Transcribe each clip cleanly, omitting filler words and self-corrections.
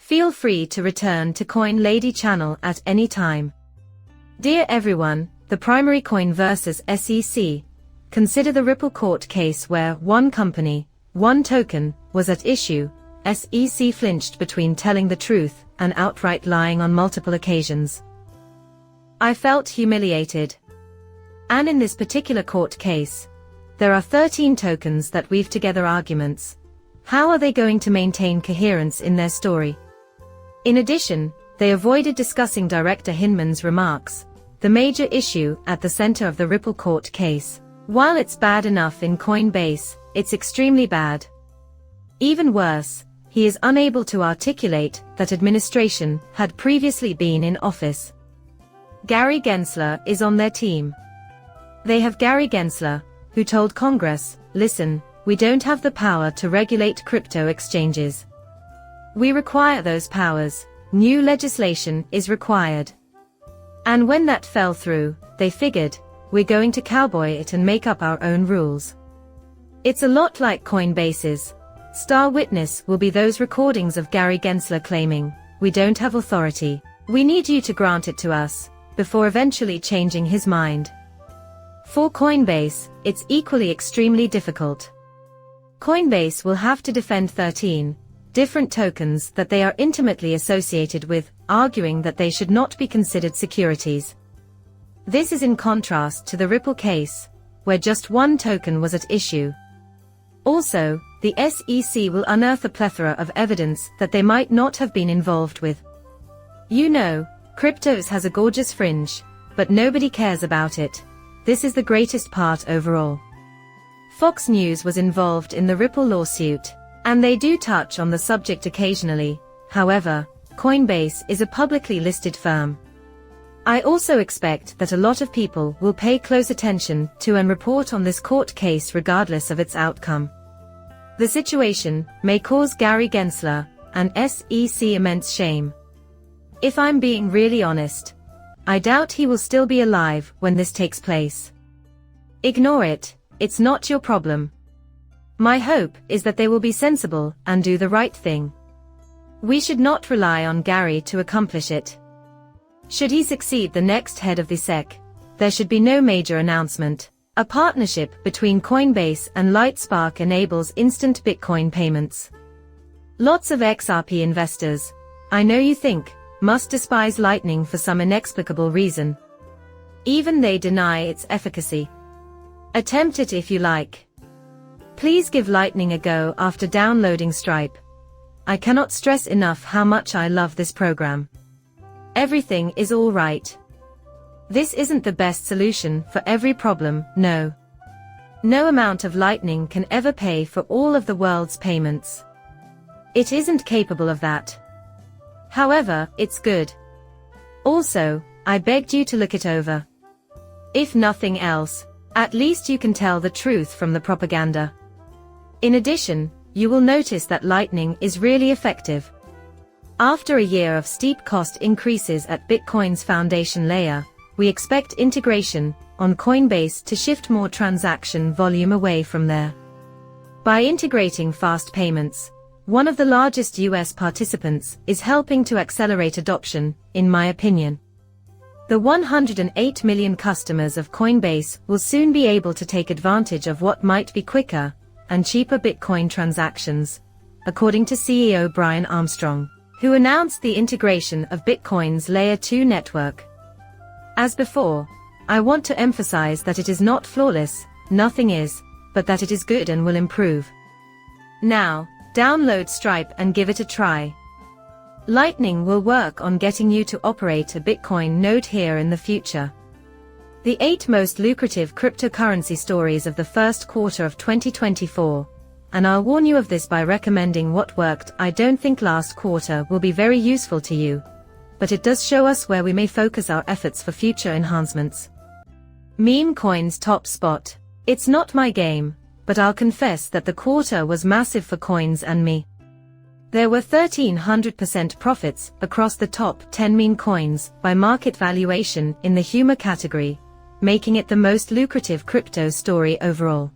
Feel free to return to Coin Lady channel at any time. Dear everyone, the primary coin versus SEC. Consider the Ripple court case where one company, one token, was at issue. SEC flinched between telling the truth and outright lying on multiple occasions. I felt humiliated. And in this particular court case, there are 13 tokens that weave together arguments. How are they going to maintain coherence in their story? In addition, they avoided discussing Director Hinman's remarks, the major issue at the center of the Ripple court case. While it's bad enough in Coinbase, it's extremely bad. Even worse, he is unable to articulate that administration had previously been in office. Gary Gensler is on their team. They have Gary Gensler, who told Congress, listen, we don't have the power to regulate crypto exchanges. We require those powers, new legislation is required. And when that fell through, they figured, we're going to cowboy it and make up our own rules. It's a lot like Coinbase's. Star witness will be those recordings of Gary Gensler claiming, we don't have authority, we need you to grant it to us, before eventually changing his mind. For Coinbase, it's equally extremely difficult. Coinbase will have to defend 13 different tokens that they are intimately associated with, arguing that they should not be considered securities. This is in contrast to the Ripple case, where just one token was at issue. Also, the SEC will unearth a plethora of evidence that they might not have been involved with. You know, cryptos has a gorgeous fringe, but nobody cares about it. This is the greatest part overall. Fox News was involved in the Ripple lawsuit, and they do touch on the subject occasionally. However, Coinbase is a publicly listed firm. I also expect that a lot of people will pay close attention to and report on this court case regardless of its outcome. The situation may cause Gary Gensler and SEC immense shame. If I'm being really honest, I doubt he will still be alive when this takes place. Ignore it, it's not your problem. My hope is that they will be sensible and do the right thing. We should not rely on Gary to accomplish it. Should he succeed the next head of the SEC, there should be no major announcement. A partnership between Coinbase and Lightspark enables instant Bitcoin payments. Lots of XRP investors, I know you think, must despise Lightning for some inexplicable reason. Even they deny its efficacy. Attempt it if you like. Please give Lightning a go after downloading Stripe. I cannot stress enough how much I love this program. Everything is all right. This isn't the best solution for every problem, no. No amount of Lightning can ever pay for all of the world's payments. It isn't capable of that. However, it's good. Also, I begged you to look it over. If nothing else, at least you can tell the truth from the propaganda. In addition, you will notice that Lightning is really effective. After a year of steep cost increases at Bitcoin's foundation layer, we expect integration on Coinbase to shift more transaction volume away from there. By integrating fast payments, one of the largest US participants is helping to accelerate adoption, in my opinion. The 108 million customers of Coinbase will soon be able to take advantage of what might be quicker and cheaper Bitcoin transactions, according to CEO Brian Armstrong, who announced the integration of Bitcoin's Layer 2 network. As before, I want to emphasize that it is not flawless, nothing is, but that it is good and will improve. Now, download Stripe and give it a try. Lightning will work on getting you to operate a Bitcoin node here in the future. The 8 most lucrative cryptocurrency stories of the first quarter of 2024, and I'll warn you of this by recommending what worked. I don't think last quarter will be very useful to you, but it does show us where we may focus our efforts for future enhancements. Meme coins top spot. It's not my game, but I'll confess that the quarter was massive for coins and me. There were 1,300% profits across the top 10 meme coins by market valuation in the humor category, making it the most lucrative crypto story overall.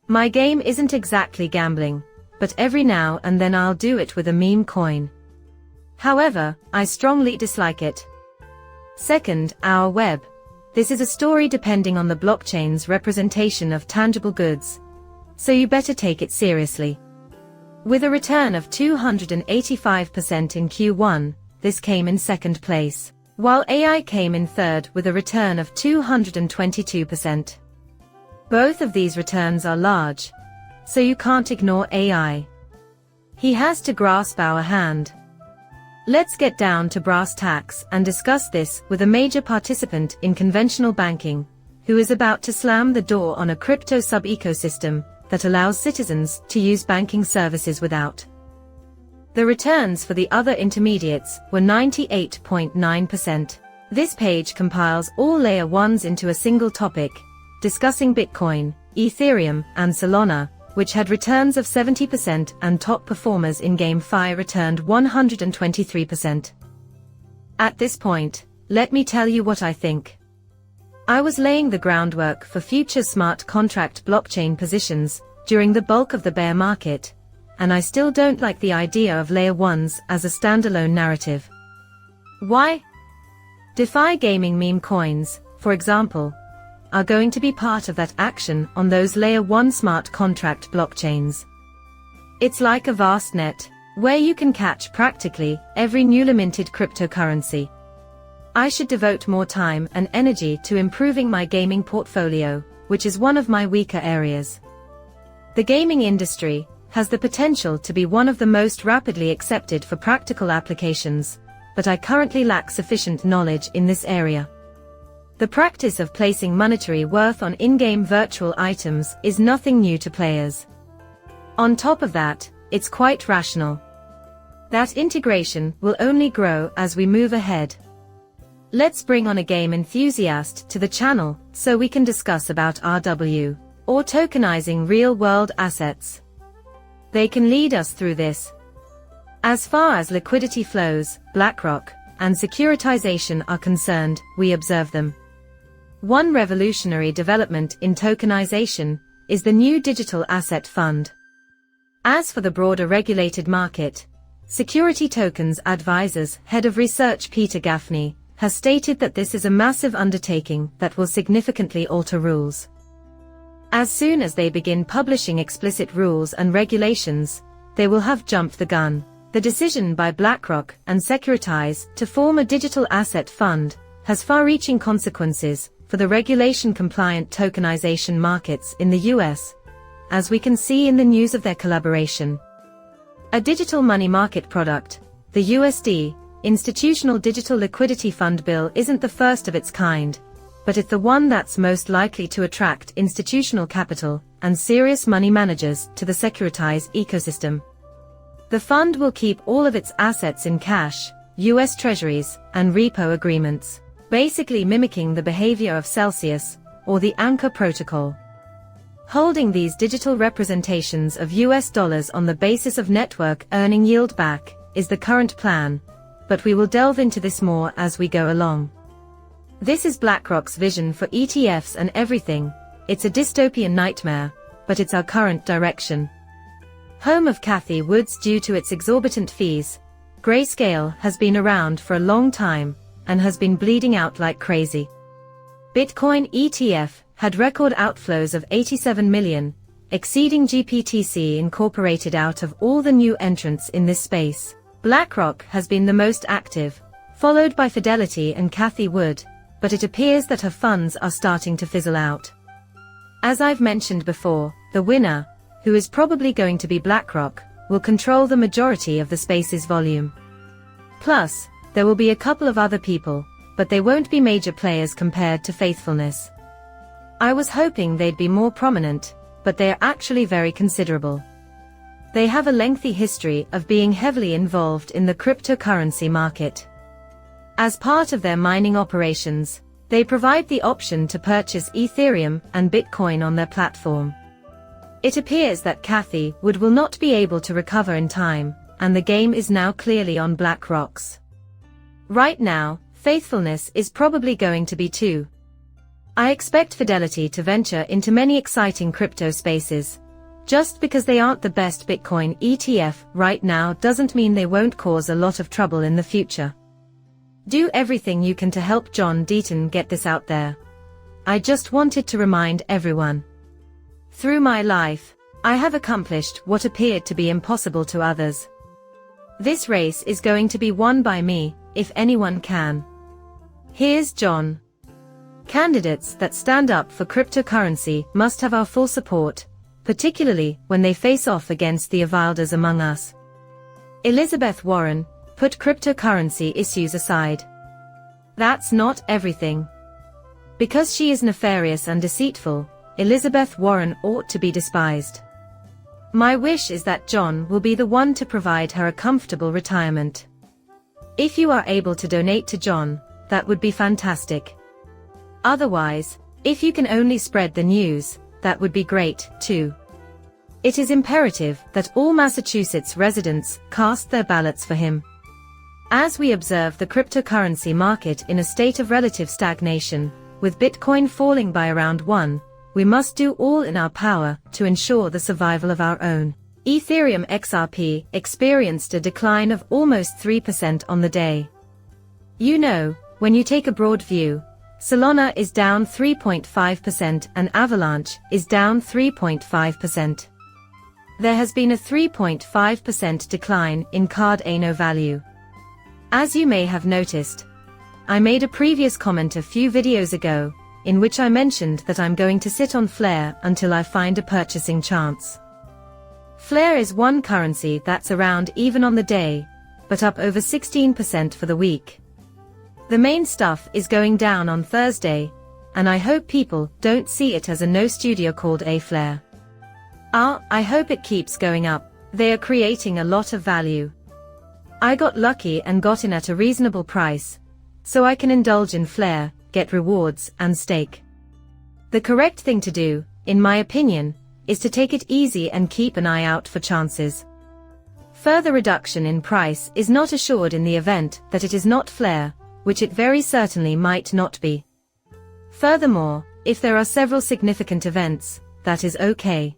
My game isn't exactly gambling, but every now and then I'll do it with a meme coin. However, I strongly dislike it. Second, our web. This is a story depending on the blockchain's representation of tangible goods, so you better take it seriously. With a return of 285% in Q1, this came in second place, while AI came in third with a return of 222%. Both of these returns are large, so you can't ignore AI. He has to grasp our hand. Let's get down to brass tacks and discuss this with a major participant in conventional banking, who is about to slam the door on a crypto sub-ecosystem that allows citizens to use banking services without. The returns for the other intermediates were 98.9%. This page compiles all layer 1s into a single topic, discussing Bitcoin, Ethereum, and Solana, which had returns of 70% and top performers in GameFi returned 123%. At this point, let me tell you what I think. I was laying the groundwork for future smart contract blockchain positions during the bulk of the bear market, and I still don't like the idea of layer 1s as a standalone narrative. Why? DeFi gaming meme coins, for example, are going to be part of that action on those layer 1 smart contract blockchains. It's like a vast net, where you can catch practically every newly minted cryptocurrency. I should devote more time and energy to improving my gaming portfolio, which is one of my weaker areas. The gaming industry has the potential to be one of the most rapidly accepted for practical applications, but I currently lack sufficient knowledge in this area. The practice of placing monetary worth on in-game virtual items is nothing new to players. On top of that, it's quite rational. That integration will only grow as we move ahead. Let's bring on a game enthusiast to the channel so we can discuss about RW, or tokenizing real-world assets. They can lead us through this. As far as liquidity flows, BlackRock, and securitization are concerned, we observe them. One revolutionary development in tokenization is the new digital asset fund. As for the broader regulated market, Security Tokens Advisors Head of Research Peter Gaffney has stated that this is a massive undertaking that will significantly alter rules. As soon as they begin publishing explicit rules and regulations, they will have jumped the gun. The decision by BlackRock and Securitize to form a digital asset fund has far-reaching consequences for the regulation-compliant tokenization markets in the US, as we can see in the news of their collaboration. A digital money market product, the USD, Institutional Digital Liquidity Fund bill isn't the first of its kind, but it's the one that's most likely to attract institutional capital and serious money managers to the Securitize ecosystem. The fund will keep all of its assets in cash, US Treasuries, and repo agreements, basically mimicking the behavior of Celsius, or the Anchor Protocol. Holding these digital representations of US dollars on the basis of network earning yield back is the current plan, but we will delve into this more as we go along. This is BlackRock's vision for ETFs and everything. It's a dystopian nightmare, but it's our current direction. Home of Cathie Woods due to its exorbitant fees, Grayscale has been around for a long time, and has been bleeding out like crazy. Bitcoin ETF had record outflows of 87 million, exceeding GPTC Incorporated. Out of all the new entrants in this space, BlackRock has been the most active, followed by Fidelity and Cathie Wood, but it appears that her funds are starting to fizzle out. As I've mentioned before, the winner, who is probably going to be BlackRock, will control the majority of the space's volume. Plus, there will be a couple of other people, but they won't be major players compared to Faithfulness. I was hoping they'd be more prominent, but they are actually very considerable. They have a lengthy history of being heavily involved in the cryptocurrency market. As part of their mining operations, they provide the option to purchase Ethereum and Bitcoin on their platform. It appears that Cathie Wood will not be able to recover in time, and the game is now clearly on BlackRock's. Right now, Faithfulness is probably going to be too. I expect Fidelity to venture into many exciting crypto spaces, Just because they aren't the best Bitcoin ETF right now doesn't mean they won't cause a lot of trouble in the future. Do everything you can to help John Deaton get this out there. I just wanted to remind everyone. Through my life, I have accomplished what appeared to be impossible to others. This race is going to be won by me, if anyone can. Here's John. Candidates that stand up for cryptocurrency must have our full support, particularly when they face off against the Avilders among us. Elizabeth Warren, put cryptocurrency issues aside. That's not everything. Because she is nefarious and deceitful, Elizabeth Warren ought to be despised. My wish is that John will be the one to provide her a comfortable retirement. If you are able to donate to John, that would be fantastic. Otherwise, if you can only spread the news, that would be great, too. It is imperative that all Massachusetts residents cast their ballots for him. As we observe the cryptocurrency market in a state of relative stagnation, with Bitcoin falling by around 1, we must do all in our power to ensure the survival of our own. Ethereum XRP experienced a decline of almost 3% on the day. You know, when you take a broad view, Solana is down 3.5% and Avalanche is down 3.5%. There has been a 3.5% decline in Cardano value. As you may have noticed, I made a previous comment a few videos ago, in which I mentioned that I'm going to sit on Flare until I find a purchasing chance. Flare is one currency that's around even on the day, but up over 16% for the week. The main stuff is going down on Thursday, and I hope people don't see it as a no studio called a flare. I hope it keeps going up. They are creating a lot of value. I got lucky and got in at a reasonable price, so I can indulge in flare, get rewards, and stake. The correct thing to do, in my opinion, is to take it easy and keep an eye out for chances. Further reduction in price is not assured in the event that it is not flare, which it very certainly might not be. Furthermore, if there are several significant events, that is okay.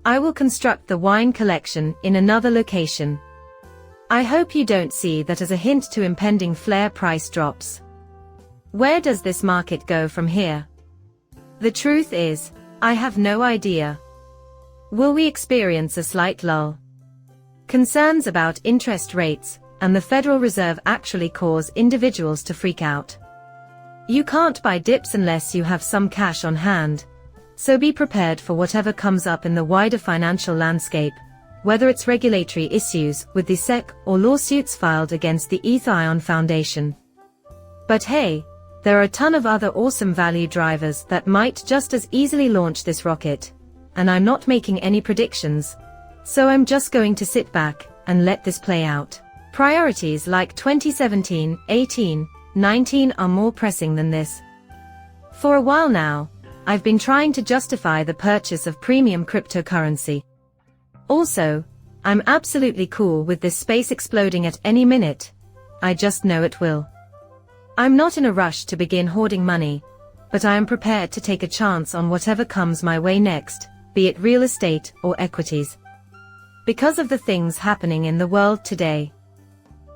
I will construct the wine collection in another location. I hope you don't see that as a hint to impending flare price drops. Where does this market go from here? The truth is, I have no idea. Will we experience a slight lull? Concerns about interest rates and the Federal Reserve actually cause individuals to freak out. You can't buy dips unless you have some cash on hand, so be prepared for whatever comes up in the wider financial landscape, whether it's regulatory issues with the SEC or lawsuits filed against the Ethion Foundation. But hey, there are a ton of other awesome value drivers that might just as easily launch this rocket, and I'm not making any predictions, so I'm just going to sit back and let this play out. Priorities like 2017, 18, 19 are more pressing than this. For a while now, I've been trying to justify the purchase of premium cryptocurrency. Also, I'm absolutely cool with this space exploding at any minute. I just know it will. I'm not in a rush to begin hoarding money, but I am prepared to take a chance on whatever comes my way next, be it real estate or equities. Because of the things happening in the world today.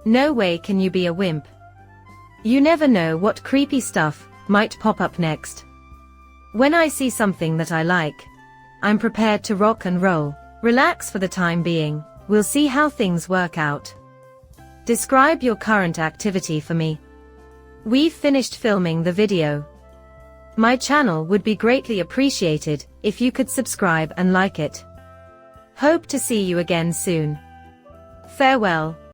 No way can you be a wimp. You never know what creepy stuff might pop up next. When I see something that I like, I'm prepared to rock and roll. Relax for the time being, we'll see how things work out. Describe your current activity for me. We've finished filming the video. My channel would be greatly appreciated if you could subscribe and like it. Hope to see you again soon. Farewell.